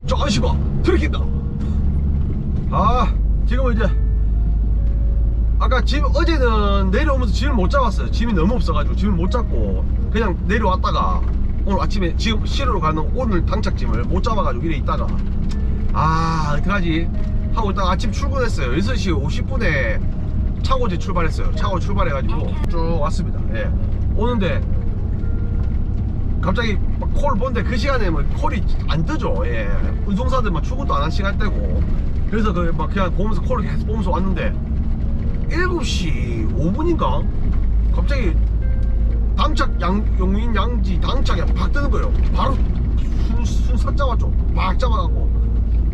저 아저씨 봐, 들킨다. 아, 지금은 이제 아까 짐 어제는 내려오면서 짐을 못 잡았어요. 짐이 너무 없어가지고 짐을 못 잡고 그냥 내려왔다가 오늘 아침에 지금 실으러 가는 오늘 당착짐을 못 잡아가지고 이래 있다가 어떡하지 하고 있다가 아침 출근했어요. 6시 50분에 차고지 출발했어요. 차고 출발해가지고 쭉 왔습니다. 예. 오는데 갑자기 막 콜을 보는데 그 시간에 뭐 콜이 안 뜨죠. 예. 운송사들 막 출근도 안 한 시간대고 그래서 막 그냥 보면서 콜을 계속 보면서 왔는데 7시 5분인가 갑자기 당착 용인 양지 당착이 팍 뜨는 거예요. 바로 순삭 잡았죠. 막 잡아갖고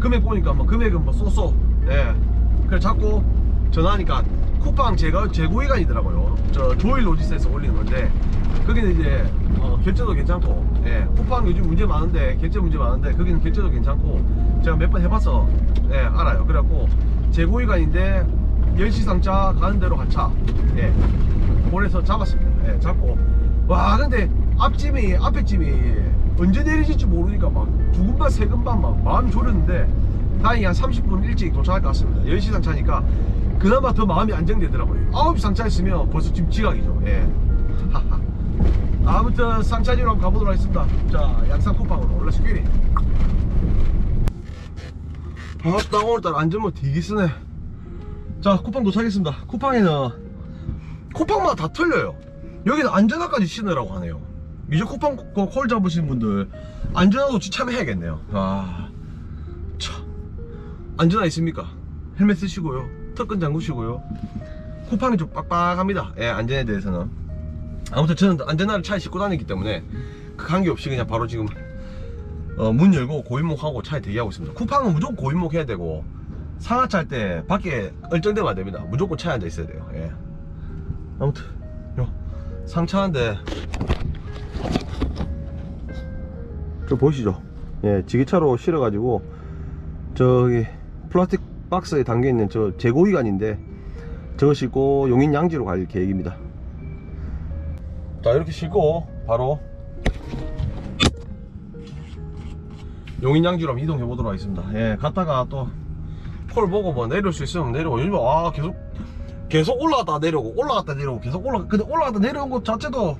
금액 보니까 뭐 금액은 뭐 쏘쏘. 예. 그래 자꾸 전화하니까 쿠팡 재고기간이더라고요. 저 조일 로지스에서 올리는 건데 거기는 이제 결제도 괜찮고, 예. 쿠팡 요즘 문제 많은데 결제 문제 많은데 거기는 결제도 괜찮고 제가 몇 번 해봐서 예 알아요. 그래갖고 재고기간인데 10시 상차 가는 대로 가차, 예. 보내서 잡았습니다. 예, 잡고 와 근데 앞에 짐이 언제 내리실지 모르니까 막 두근반 세근반 막 마음이 졸였는데 다행히 한 30분 일찍 도착할 것 같습니다. 10시 상차니까 그나마 더 마음이 안정되더라고요. 9시 상차 했으면 벌써 지금 지각이죠. 예. 아무튼 상차지로 한번 가보도록 하겠습니다. 자, 양산 쿠팡으로 렛츠 기릿. 나 오늘따라 안전모 되게 쓰네. 자, 쿠팡 도착했습니다. 쿠팡마다 다 틀려요. 여기는 안전화까지 신으라고 하네요. 이제 쿠팡 콜 잡으신 분들 안전화도 지참해야겠네요. 참 안전화 있습니까? 헬멧 쓰시고요, 턱끈 잠그시고요. 쿠팡이 좀 빡빡합니다. 예, 안전에 대해서는. 아무튼 저는 안전화를 차에 싣고 다니기 때문에 그 관계없이 그냥 바로 지금 문 열고 고인목하고 차에 대기하고 있습니다. 쿠팡은 무조건 고인목 해야 되고 상하차 할 때 밖에 얼쩡대면 안 됩니다. 무조건 차에 앉아 있어야 돼요. 예. 아무튼 요 상차하는데 저 보이시죠? 예, 지게차로 실어가지고 저기 플라스틱 박스에 담겨있는 저 재고기간인데 저거 싣고 용인 양지로 갈 계획입니다. 자, 이렇게 싣고 바로 용인 양지로 한번 이동해 보도록 하겠습니다. 예, 갔다가 또 콜 보고 뭐 내려올 수 있으면 내려오고, 요즘 계속 올라갔다 내려오고 계속 근데 올라갔다 내려온 것 자체도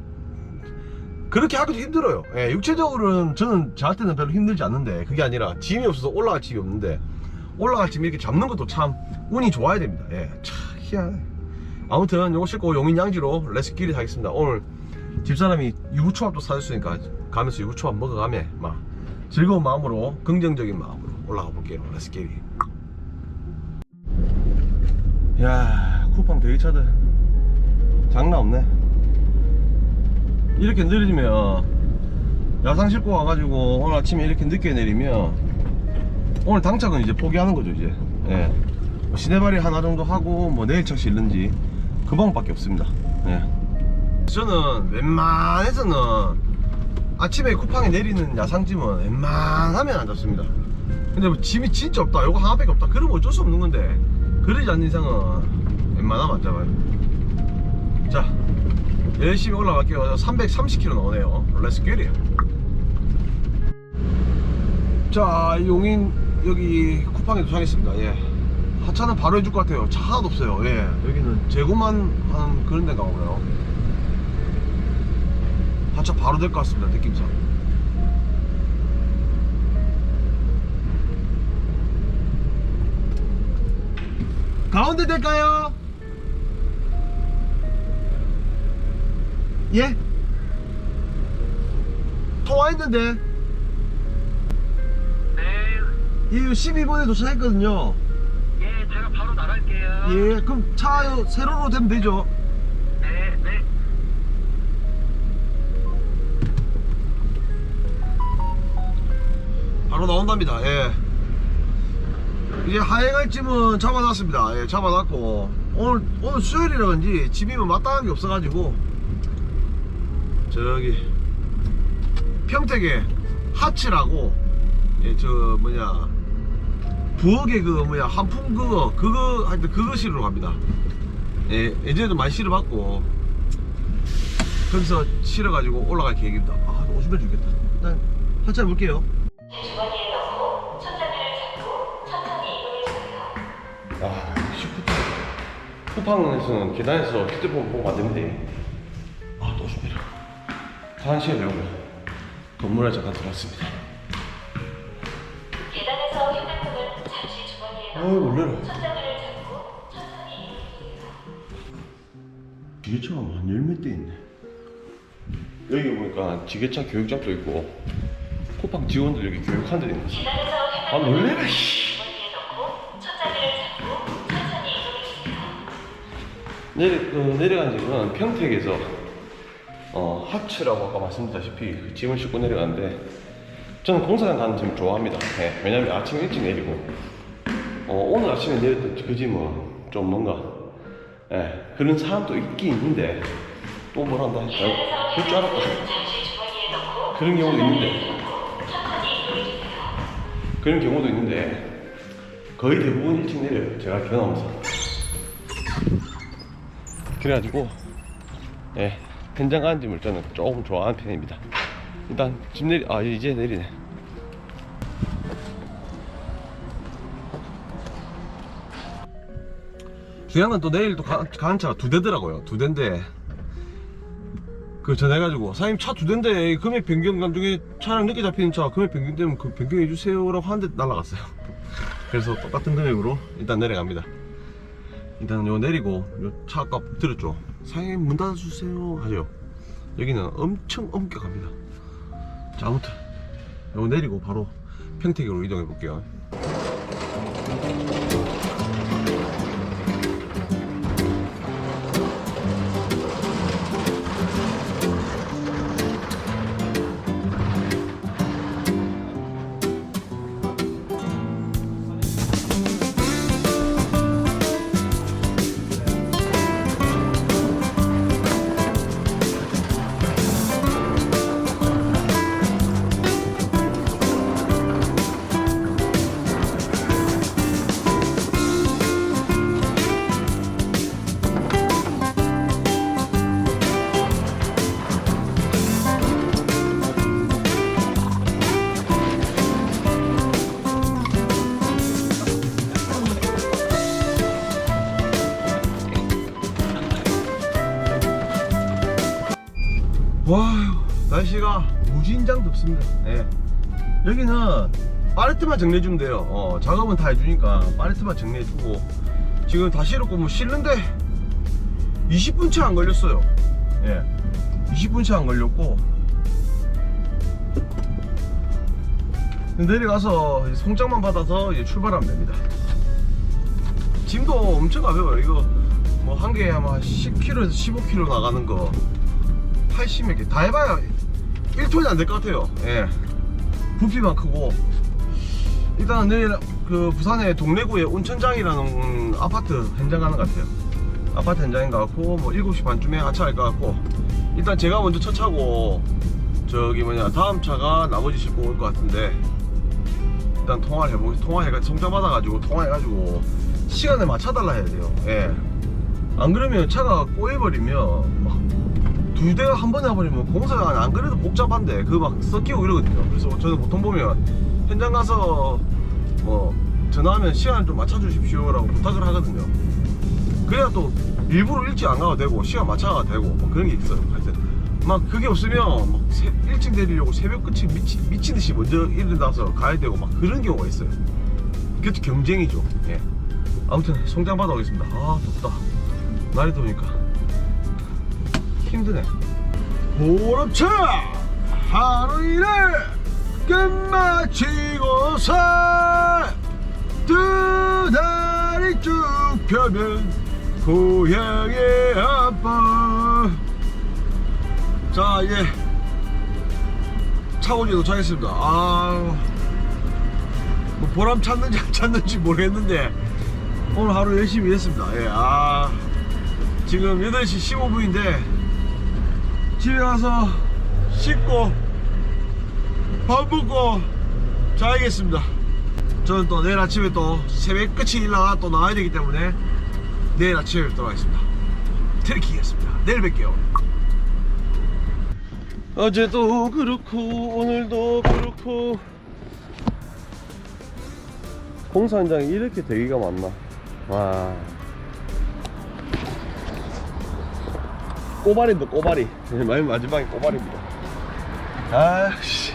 그렇게 하기도 힘들어요. 예, 육체적으로는 저는 저한테는 별로 힘들지 않는데 그게 아니라 짐이 없어서 올라갈 짐이 없는데 올라갈 짐 이렇게 잡는 것도 참 운이 좋아야 됩니다. 예, 참 희한해. 아무튼 요거 싣고 용인 양지로 렛츠 기릿 하겠습니다. 오늘 집사람이 유부초밥도 사줬으니까 가면서 유부초밥 먹어가며 막 즐거운 마음으로 긍정적인 마음으로 올라가 볼게요. 렛츠 기릿. 야, 쿠팡 대기차들 장난 없네. 이렇게 느려지면 야상 싣고 와가지고 오늘 아침에 이렇게 늦게 내리면 오늘 당착은 이제 포기하는 거죠 이제. 예. 시내발이 하나 정도 하고 뭐 내일 차 실는지 그 방법밖에 없습니다. 예. 저는 웬만해서는 아침에 쿠팡에 내리는 야상짐은 웬만하면 안 잡습니다. 근데 뭐 짐이 진짜 없다, 요거 하나밖에 없다, 그러면 어쩔 수 없는 건데 그러지 않는 이상은 웬만하면 안 잡아요. 자, 열심히 올라갈게요. 330km 나오네요. 렛츠 기릿. 자, 용인 여기 쿠팡에 도착했습니다. 예. 하차는 바로 해줄 것 같아요. 차 하나도 없어요. 예. 여기는 재고만 하는 그런 데가 오고요. 하차 바로 될 것 같습니다. 느낌상. 가운데 될까요? 예? 통화했는데. 네, 예, 12번에 도착했거든요. 예, 제가 바로 나갈게요. 예, 그럼 차 세로로 되면 되죠? 네, 네. 바로 나온답니다. 예. 이제 하행할 짐은 잡아놨습니다. 예, 잡아놨고 오늘 수요일이라 그런지 집이면 마땅한 게 없어가지고 저기 평택에 하치라고, 예, 저 뭐냐 부엌에 그 뭐냐 한풍 그거 하여튼 그거 실으러 갑니다. 예, 예전에도 많이 실어봤고 거기서 실어가지고 올라갈 계획입니다. 오줌 빼주겠다. 일단 하차 볼게요. 주머니에 넣고 쿠팡에서는 계단에서 휴대폰 보고 안 되는데 또 춥니다. 화장실에 가고 건물에 잠깐 들어왔습니다. 계단에서 휴대폰을 잠시 주머니에 넣고 놀래라. 천장을 잡고 천천히 일으키세요. 지게차가 한 10몇 대 있네. 여기 보니까 지게차 교육장도 있고 쿠팡 직원들 여기 교육한 데 있네. 계단에서 놀래라 휴대폰을 씨. 주머니에 넣고 천장을 잡고 천천히 이동해주세요. 내려간 집은 평택에서 하츠라고 아까 말씀드렸다시피 그 짐을 싣고 내려가는데 저는 공사장 가는 짐 좋아합니다. 네, 왜냐면 아침 일찍 내리고 오늘 아침에 내렸던 그 짐은 좀 뭔가 그런 사람도 있긴 있는데 또 뭐란다 할까요? 그럴 줄 알았다. 잠시 주머니에 넣고 그런 경우도 있는데 천천히 이동해주세요. 그런 경우도 있는데 거의 대부분 일찍 내려요. 제가 경험해서. 그래가지고 현장 가는 짐을 저는 조금 좋아하는 편입니다. 일단 짐 이제 내리네. 중요한 건 또 내일 또 가는 차가 2대더라고요. 2대인데 그 전해가지고 사장님 차 2대인데 금액 변경 중에 차량 늦게 잡히는 차 금액 변경되면 그 변경해 주세요라고 하는데 날라갔어요. 그래서 똑같은 금액으로 일단 내려갑니다. 일단 요 내리고 요 차값 들었죠. 사장님 문 닫아주세요 하죠. 여기는 엄청 엄격합니다. 자, 아무튼 요 내리고 바로 평택으로 이동해 볼게요. 와, 날씨가 무진장 덥습니다. 예. 여기는 팔레트만 정리해주면 돼요. 작업은 다 해주니까 팔레트만 정리해주고 지금 다시 이렇게 뭐 실는데 20분 채 안 걸렸어요. 예. 20분 채 안 걸렸고 내려가서 송장만 받아서 이제 출발하면 됩니다. 짐도 엄청 가벼워요. 이거 뭐 한 개에 아마 10kg에서 15kg 나가는 거 80몇 개 다 해봐야 1톤이 안 될 것 같아요. 예. 부피만 크고 일단 내일 그 부산의 동래구에 온천장이라는 아파트 현장 가는 것 같아요. 아파트 현장인 것 같고 뭐 7시 반쯤에 하차할 것 같고 일단 제가 먼저 첫 차고 저기 다음 차가 나머지 싣고 올 것 같은데 일단 통화를 해가지고 송장 받아가지고 통화해가지고 시간을 맞춰달라 해야 돼요. 예. 안 그러면 차가 꼬여버리면 막 2대가 한 번에 와버리면 공사가 안 그래도 복잡한데 그거 막 섞이고 이러거든요. 그래서 저는 보통 보면 현장 가서 뭐 전화하면 시간을 좀 맞춰주십시오 라고 부탁을 하거든요. 그래야 또 일부러 일찍 안 가도 되고 시간 맞춰가도 되고 뭐 그런 게 있어요. 하여튼 막 그게 없으면 막 일찍 내리려고 새벽 끝이 미친 듯이 먼저 일어나서 가야 되고 막 그런 경우가 있어요. 그것도 경쟁이죠. 예. 아무튼 송장 받아오겠습니다. 아 덥다. 날이 더우니까 힘드네. 보람차 하루 일을 끝마치고서 두 다리 쭉 펴면 고향의 아빠. 자 이제 차고지 도착했습니다. 뭐 보람 찾는지 안 찾는지 모르겠는데 오늘 하루 열심히 일했습니다. 예, 지금 8시 15분인데 집에 가서 씻고 밥 먹고 자야겠습니다. 저는 또 내일 아침에 또 새벽 끝이 일어나 또 나와야 되기 때문에 내일 아침에 뵙도록 하겠습니다. 트리키였습니다. 내일 뵐게요. 어제도 그렇고 오늘도 그렇고 공사 현장에 이렇게 대기가 많나. 와 꼬발입니다. 꼬발이. 맨 마지막에 꼬발입니다. 아씨.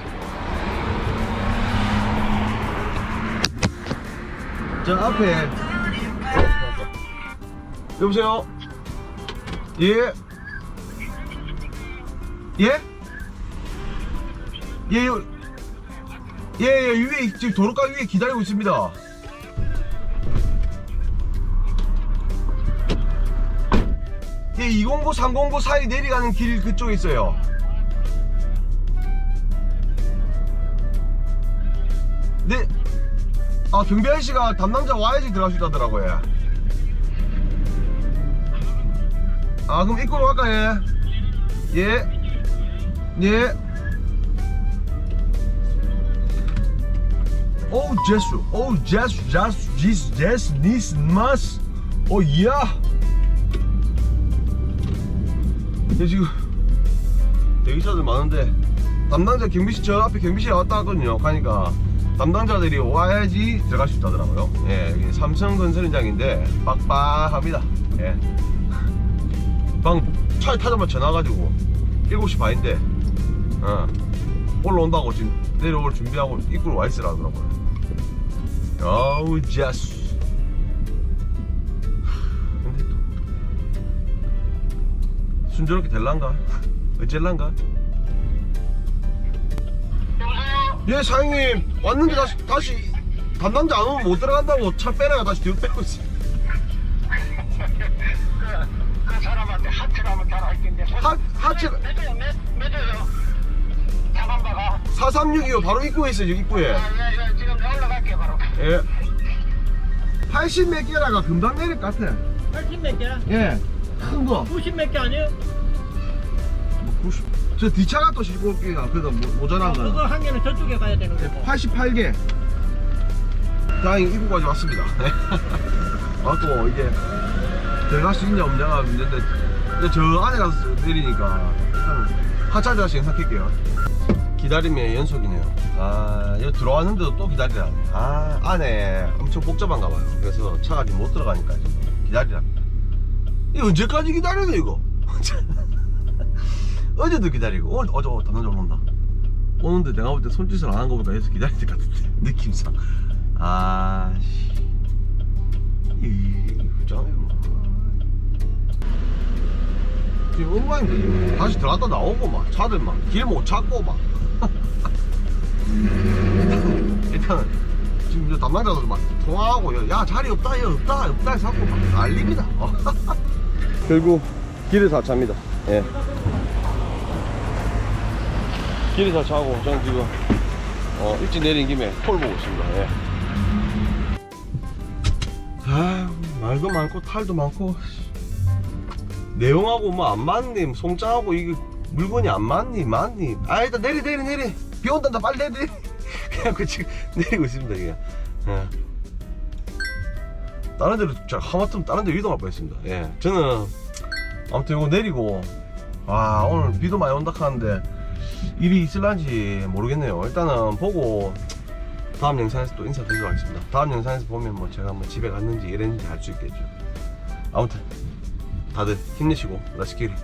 저 앞에 여보세요. 예. 예? 예, 위에, 지금 도로가 위에 기다리고 있습니다. 예, 209, 309 사이 내려가는 길 그쪽에 있어요. 네. 아, 경비 아저씨가 담당자 와야지 들어갈 수 있다더라고요. 아, 그럼 입구로 갈까요? 예. 예. 오, 제수. 오, 제수, 니스. 오, 야. 예, 지금 대기차들 많은데 담당자 경비실 저 앞에 경비실에 왔다 하거든요. 가니까 담당자들이 와야지 들어갈 수 있다더라고요. 예, 여기 삼성건설 현장인데 빡빡합니다. 예. 방 차에 타자마자 전화 가지고 7시 반인데 올라온다고 지금 내려올 준비하고 입구로 와 있으라 하더라고요. 어우, 제수. 근데 또 순조롭게 될란가? 어쩔란가? 예, 사장님 왔는데 다시 담당자 안 오면 못 들어간다고 차 빼라가 다시 뒤로 빼고 있어. 그 사람한테 하트를 한번 달아할 텐데. 하트 몇이요? 자반바가. 4362요. 바로 입구에 있어요. 여기 입구에. 예, 지금 올라갈게요 바로. 예. 80 몇 개라가 금방 내릴 것 같아. 80 몇 개야? 예. 큰 거. 90 몇 개 아니에요? 90. 저 뒤차가 또 15개가 그래도 모자란 그거 거. 한 개는 저쪽에 가야 되는 거고. 88개. 다행히 입구까지 왔습니다. 왔고 이게 들어갈 수 있냐 없냐가 문제인데 근데 저 안에 가서 내리니까 일단 하차를 다시 영상 켤게요. 기다림의 연속이네요. 아, 여기 들어왔는데도 또 기다리라. 아, 안에 엄청 복잡한가 봐요. 그래서 차가 지금 못 들어가니까 기다리랍니다. 이거 언제까지 기다려야 돼 이거? 어제도 기다리고 어제 담당자 올라온다. 오는데 내가 볼 때 손짓을 안 한 거보다 해서 기다릴 것 같은데 느낌상. 아씨, 이 후장이 뭐 지금 엉망인데 다시 들어갔다 나오고 막 차들 막 길 못 찾고 막. 일단은 지금 저 담당자들 막 통화하고 야 자리 없다 없다 해서 자꾸 막 난립니다. 결국 길을 다 찹니다. 예. 길을 다 차고 저는 지금 일찍 내린 김에 콜 보고 있습니다. 예. 아, 말도 많고 탈도 많고 내용하고 뭐 안 맞니, 송장하고 이게 물건이 안 맞니 아, 일단 내리 비 온단다 빨리 내리. 그냥 그 지금 내리고 있습니다. 이게 예. 다른 데로 하마터면 다른 데로 이동할 뻔했습니다. 예. 저는 아무튼 이거 내리고 오늘 비도 많이 온다 하는데 일이 있을란지 모르겠네요. 일단은 보고 다음 영상에서 또 인사드리도록 하겠습니다. 다음 영상에서 보면 뭐 제가 뭐 집에 갔는지 이랬는지 알 수 있겠죠. 아무튼 다들 힘내시고 렛츠기릿.